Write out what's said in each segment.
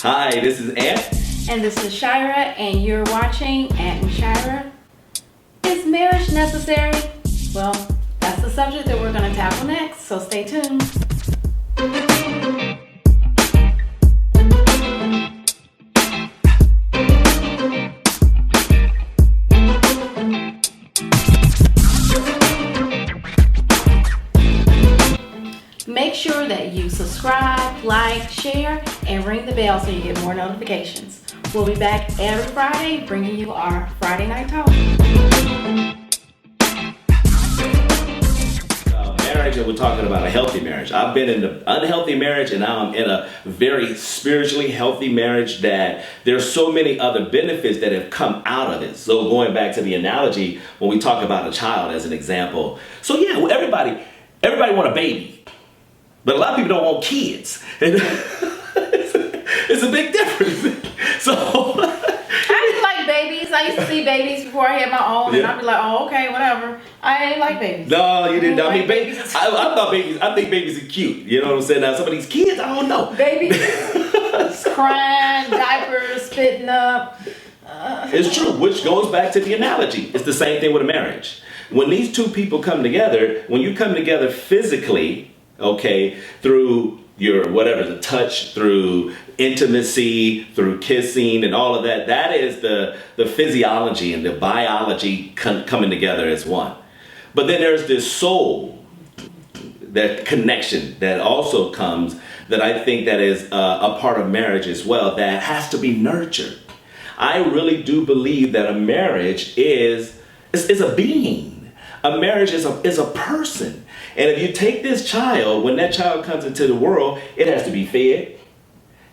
Hi, this is Ant. And this is Shira, and you're watching Ant and Shira. Is marriage necessary? Well, that's the subject that we're going to tackle next, so stay tuned. Make sure that you subscribe, like, share, and ring the bell so you get more notifications. We'll be back every Friday bringing you our Friday Night Talk. Marriage, and we're talking about a healthy marriage. I've been in an unhealthy marriage, and now I'm in a very spiritually healthy marriage that there's so many other benefits that have come out of it. So going back to the analogy, when we talk about a child as an example. So yeah, well, everybody want a baby. But a lot of people don't want kids. It's a big difference. So I just like babies. I used to see babies before I had my own, and I'd be like, oh, okay, whatever. I ain't like babies. No, you didn't. I mean, babies. I thought babies. I think babies are cute. You know what I'm saying? Now some of these kids, I don't know. Babies crying, diapers, spitting up. It's true, which goes back to the analogy. It's the same thing with a marriage. When these two people come together, when you come together physically, okay, through your whatever, the touch, through intimacy, through kissing and all of that, that is the physiology and the biology coming together as one. But then there's this soul, that connection that also comes, that I think that is a part of marriage as well, that has to be nurtured. I really do believe that a marriage is a being. A marriage is a person. And if you take this child, when that child comes into the world, it has to be fed.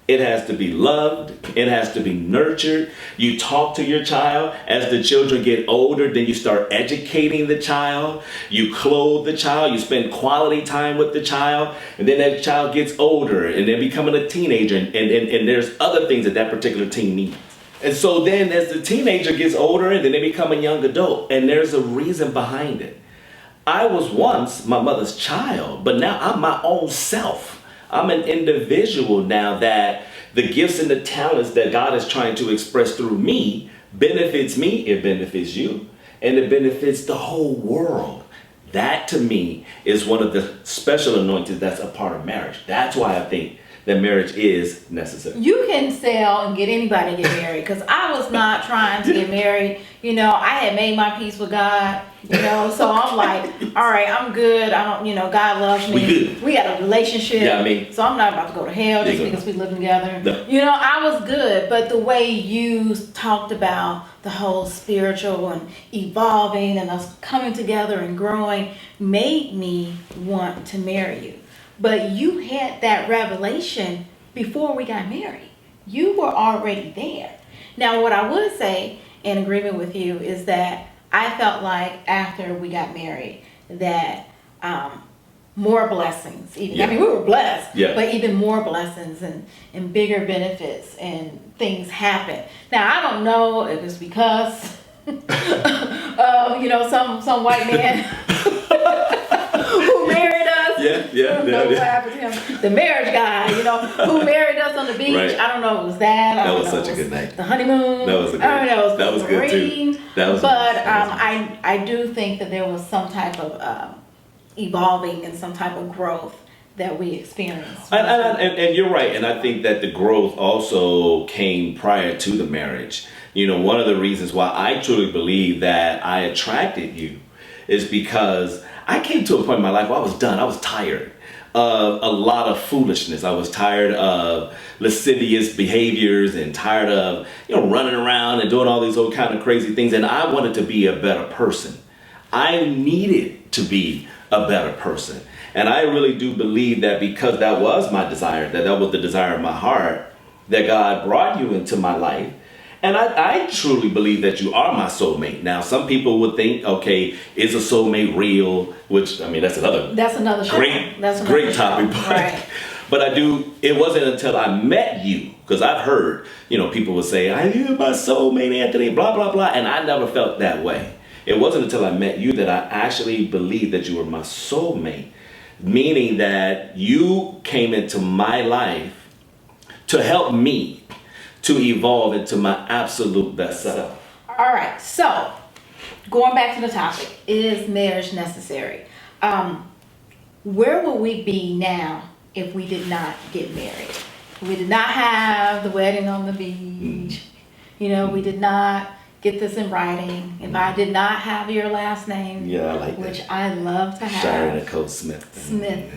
It has to be loved. It has to be nurtured. You talk to your child. As the children get older, then you start educating the child. You clothe the child. You spend quality time with the child. And then that child gets older and they're becoming a teenager. And there's other things that particular teen needs. And so then as the teenager gets older and then they become a young adult, and there's a reason behind it. I was once my mother's child, but now I'm my own self. I'm an individual now that the gifts and the talents that God is trying to express through me benefits me, it benefits you, and it benefits the whole world. That to me is one of the special anointings that's a part of marriage. That's why I think that marriage is necessary. You can sell and get anybody to get married, because I was not trying to get married. You know, I had made my peace with God, you know, so I'm like, all right, I'm good. I don't, God loves me. We got a relationship. Yeah, I mean, so I'm not about to go to hell just because we live together. No. I was good, but the way you talked about the whole spiritual and evolving and us coming together and growing made me want to marry you. But you had that revelation before we got married. You were already there. Now, what I would say in agreement with you is that I felt like after we got married that more blessings, even. Yeah. I mean, we were blessed, but even more blessings and bigger benefits and things happened. Now, I don't know if it's because of, some white man who married us. Yeah. What happened to him? The marriage guy, who married us on the beach. Right. I don't know if it was that. That was such a good night. The honeymoon. That was a good. That was good too. I do think that there was some type of evolving and some type of growth that we experienced. And you're right. And I think that the growth also came prior to the marriage. One of the reasons why I truly believe that I attracted you is because I came to a point in my life where I was done. I was tired of a lot of foolishness. I was tired of lascivious behaviors and tired of, running around and doing all these old kind of crazy things. And I wanted to be a better person. I needed to be a better person. And I really do believe that because that was my desire, that was the desire of my heart, that God brought you into my life. And I truly believe that you are my soulmate. Now, some people would think, okay, is a soulmate real? Which, I mean, that's another great topic. But it wasn't until I met you, because I've heard, people would say, you're my soulmate, Anthony, blah, blah, blah. And I never felt that way. It wasn't until I met you that I actually believed that you were my soulmate. Meaning that you came into my life to help me to evolve into my absolute best self. All right, so going back to the topic, is marriage necessary? Where would we be now if we did not get married? We did not have the wedding on the beach. You know, we did not get this in writing. If I did not have your last name, Yeah, I like that. which I love to have. ShiraNicole Smith.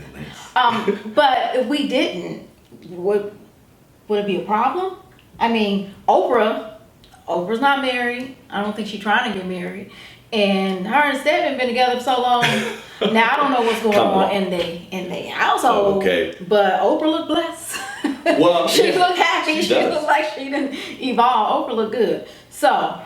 But if we didn't, would it be a problem? I mean, Oprah's not married. I don't think she's trying to get married. And her and Steph have been together for so long. Now I don't know what's going on in the household. Okay. But Oprah looked blessed. Well, she looked happy. She does. looked like she didn't evolve. Oprah looked good. So,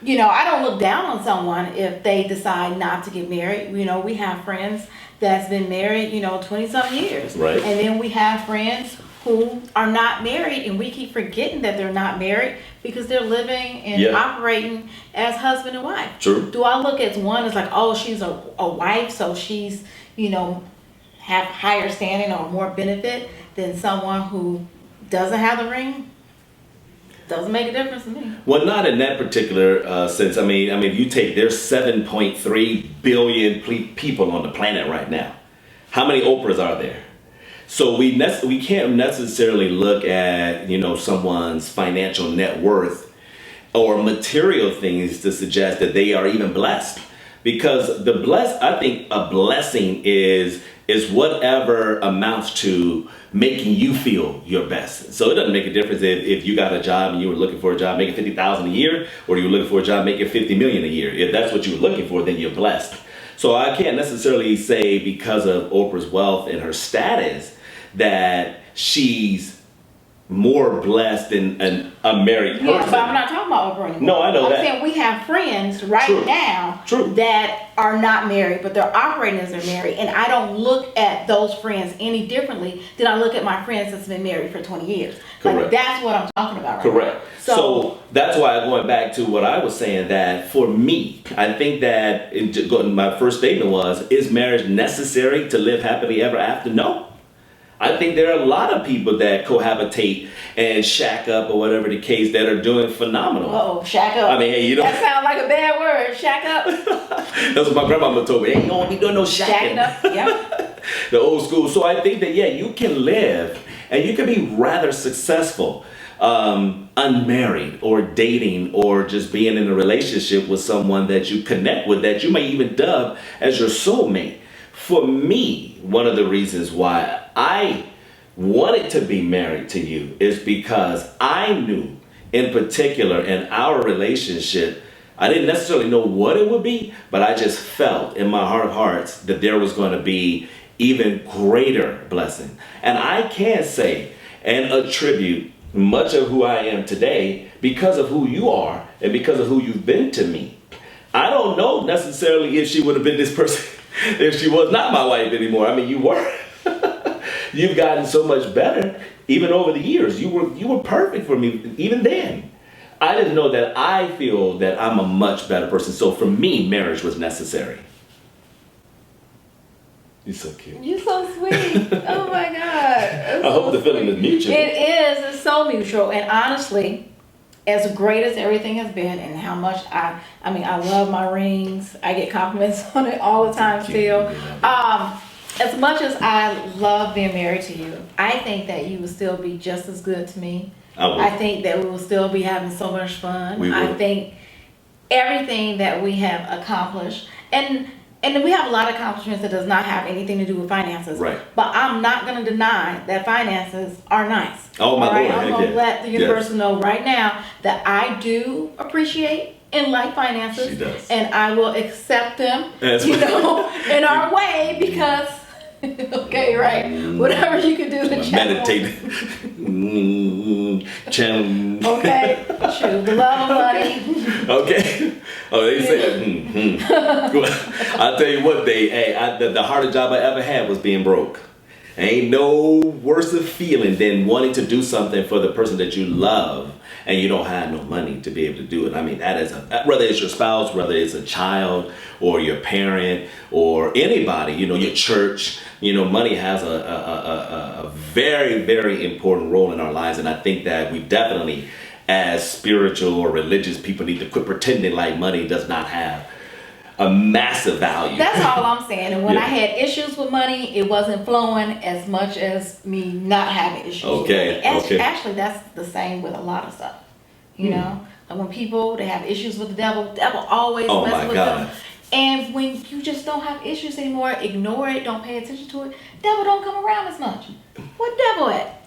you know, I don't look down on someone if they decide not to get married. You know, we have friends that's been married, 20-something years. Right. And then we have friends who are not married, and we keep forgetting that they're not married because they're living and operating as husband and wife. True. Do I look at one as like, oh, she's a wife, so she's, have higher standing or more benefit than someone who doesn't have the ring? Doesn't make a difference to me. Well, not in that particular sense. I mean, if you take, there's 7.3 billion people on the planet right now. How many Oprahs are there? So we can't necessarily look at, someone's financial net worth or material things to suggest that they are even blessed. Because I think a blessing is whatever amounts to making you feel your best. So it doesn't make a difference if you got a job and you were looking for a job making $50,000 a year, or you were looking for a job making $50 million a year. If that's what you were looking for, then you're blessed. So I can't necessarily say because of Oprah's wealth and her status that she's more blessed than a married person. Yeah, but I'm not talking about Oprah anymore. No, I know that. I'm saying we have friends right now True. that are not married, but they're operating as they're married. And I don't look at those friends any differently than I look at my friends that's been married for 20 years. Correct. Like, that's what I'm talking about right Correct. now. So that's why going back to what I was saying, that for me, I think that my first statement was, is marriage necessary to live happily ever after? No. I think there are a lot of people that cohabitate and shack up or whatever the case that are doing phenomenal. Uh-oh, shack up. I mean, hey, that sounds like a bad word, shack up. That's what my grandmama told me. Hey, you don't be doing no shacking. Shacking up, yeah. The old school. So I think that, you can live and you can be rather successful unmarried or dating or just being in a relationship with someone that you connect with, that you may even dub as your soulmate. For me, one of the reasons why I wanted to be married to you is because I knew, in particular, in our relationship, I didn't necessarily know what it would be, but I just felt in my heart of hearts that there was going to be even greater blessing. And I can say and attribute much of who I am today because of who you are and because of who you've been to me. I don't know necessarily if she would have been this person if she was not my wife anymore. I mean, you were. You've gotten so much better even over the years. You were perfect for me even then. I didn't know that. I feel that I'm a much better person. So for me, marriage was necessary. You're so cute. You're so sweet. Oh my God. I hope the feeling is mutual. It is. It's so mutual. And honestly, as great as everything has been and how much I love my rings. I get compliments on it all the time still. As much as I love being married to you, I think that you will still be just as good to me. I think that we will still be having so much fun. I think everything that we have accomplished, and we have a lot of accomplishments that does not have anything to do with finances. Right. But I'm not going to deny that finances are nice. Oh my Lord. I'm going to let the universe know right now that I do appreciate and like finances. She does. And I will accept them, in our way because, okay, right. Whatever you can do to channel. Meditate. Channel. Okay. True. The love of money. Okay. Oh, they said, I'll tell you what, the hardest job I ever had was being broke. Ain't no worse feeling than wanting to do something for the person that you love and you don't have no money to be able to do it. I mean, that is whether it's your spouse, whether it's a child or your parent or anybody, your church, money has a very, very important role in our lives. And I think that we definitely, as spiritual or religious people, need to quit pretending like money does not have a massive value. That's all I'm saying. And when Yeah. I had issues with money, it wasn't flowing as much as me not having issues with money. Actually, that's the same with a lot of stuff. You know? Like when people, they have issues with the devil always messes with them. And when you just don't have issues anymore, ignore it, don't pay attention to it, devil don't come around as much. What devil at?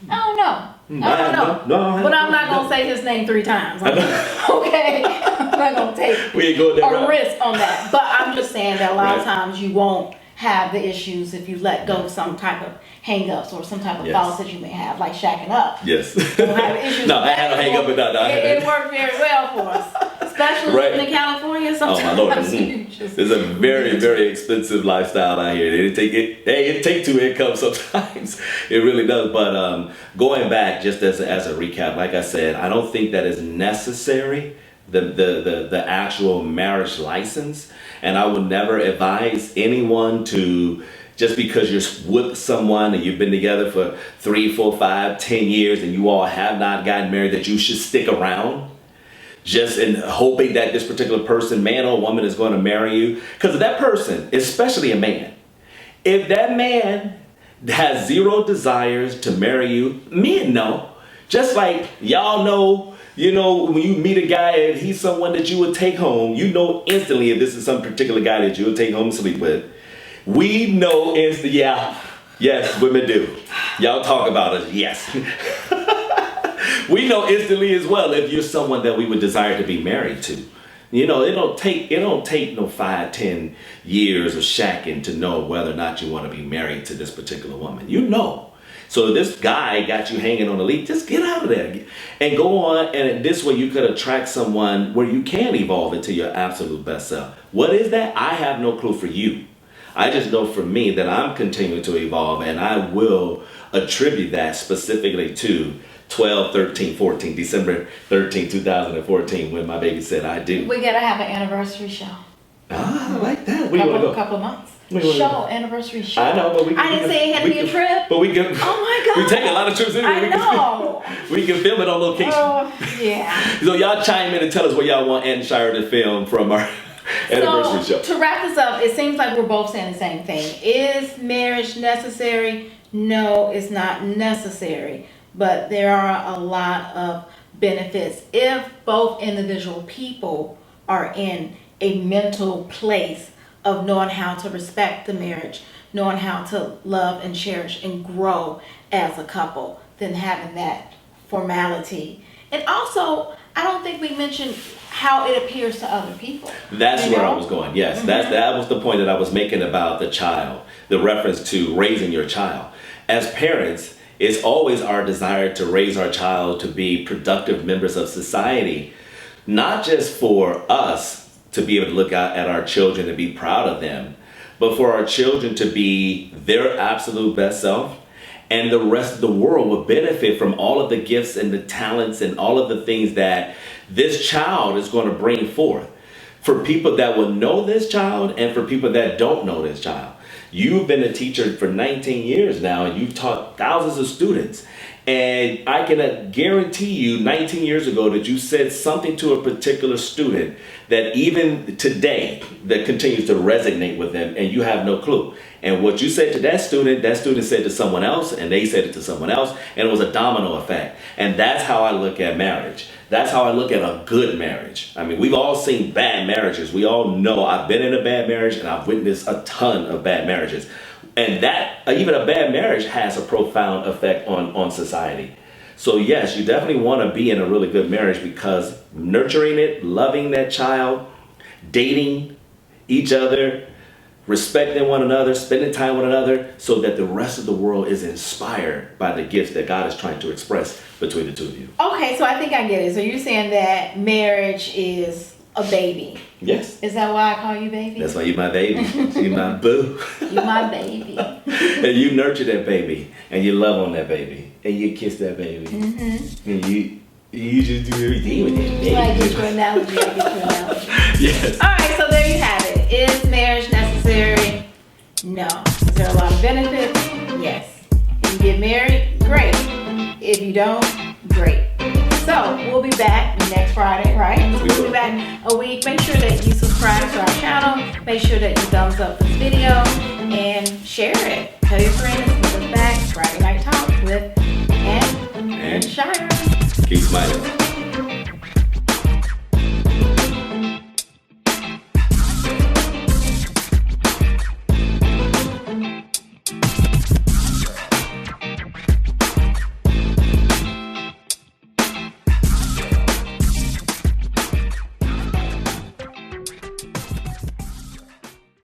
I don't know. I don't know. No, but I'm not going to say his name 3 times. Okay? I'm not going to take a risk on that. But I'm just saying that a lot of times you won't have the issues if you let go of some type of hang-ups or some type of thoughts that you may have, like shacking up. Yes. You don't have issues No, I had a hang-up with that. It worked very well for us. Especially living in California, sometimes. Oh my Lord! It's a very, very expensive lifestyle out here. It take 2 incomes sometimes. It really does. But going back, just as a recap, like I said, I don't think that is necessary. The actual marriage license, and I would never advise anyone to, just because you're with someone and you've been together for 3, 4, 5, 10 years, and you all have not gotten married, that you should stick around. Just in hoping that this particular person, man or woman, is going to marry you. Because that person, especially a man, if that man has 0 desires to marry you, men know. Just like y'all know, when you meet a guy, if he's someone that you would take home, you know instantly if this is some particular guy that you would take home and sleep with. We know instantly, yes, women do. Y'all talk about it, yes. We know instantly as well if you're someone that we would desire to be married to. It don't take no 5, 10 years of shacking to know whether or not you want to be married to this particular woman. So if this guy got you hanging on the lead, just get out of there and go on. And this way you could attract someone where you can evolve into your absolute best self. What is that? I have no clue for you. I just know for me that I'm continuing to evolve, and I will attribute that specifically to 12, 13, 14, December 13, 2014, when my baby said I do. We gotta have an anniversary show. I like that. Where you wanna go? Couple of months. Anniversary show. I know, but I didn't say it had to be a trip. But we can. Oh my God. We take a lot of trips anyway. I know. We can film it on location. Yeah. So y'all chime in and tell us where y'all want Ant and Shira to film from our anniversary show. To wrap this up, it seems like we're both saying the same thing. Is marriage necessary? No, it's not necessary. But there are a lot of benefits if both individual people are in a mental place of knowing how to respect the marriage, knowing how to love and cherish and grow as a couple, then having that formality. And also, I don't think we mentioned how it appears to other people. That's where I was going. Yes, that was the point that I was making about the child, the reference to raising your child. As parents, it's always our desire to raise our child to be productive members of society, not just for us to be able to look out at our children and be proud of them, but for our children to be their absolute best self, and the rest of the world will benefit from all of the gifts and the talents and all of the things that this child is going to bring forth. For people that will know this child and for people that don't know this child. You've been a teacher for 19 years now, and you've taught thousands of students. And I can guarantee you 19 years ago that you said something to a particular student that even today that continues to resonate with them, and you have no clue. And what you said to that student said to someone else, and they said it to someone else, and it was a domino effect. And that's how I look at marriage. That's how I look at a good marriage. I mean, we've all seen bad marriages. We all know I've been in a bad marriage, and I've witnessed a ton of bad marriages. And that, even a bad marriage has a profound effect on society. So yes, you definitely want to be in a really good marriage, because nurturing it, loving that child, dating each other, respecting one another, spending time with one another, so that the rest of the world is inspired by the gifts that God is trying to express between the two of you. Okay, so I think I get it. So you're saying that marriage is a baby. Yes. Is that why I call you baby? That's why you're my baby. You're my boo. You're my baby. And you nurture that baby, and you love on that baby, and you kiss that baby. Mm-hmm. And you just do everything with that baby. I get your analogy. Yes. All right, so there you have it. Is marriage necessary? No. Is there a lot of benefits? Yes. If you get married, great. If you don't, great. So we'll be back next Friday, right? So we'll be back a week. Make sure that you subscribe to our channel. Make sure that you thumbs up this video and share it. Tell your friends. We'll be back Friday Night Talk with Ant and Shira. Keep smiling.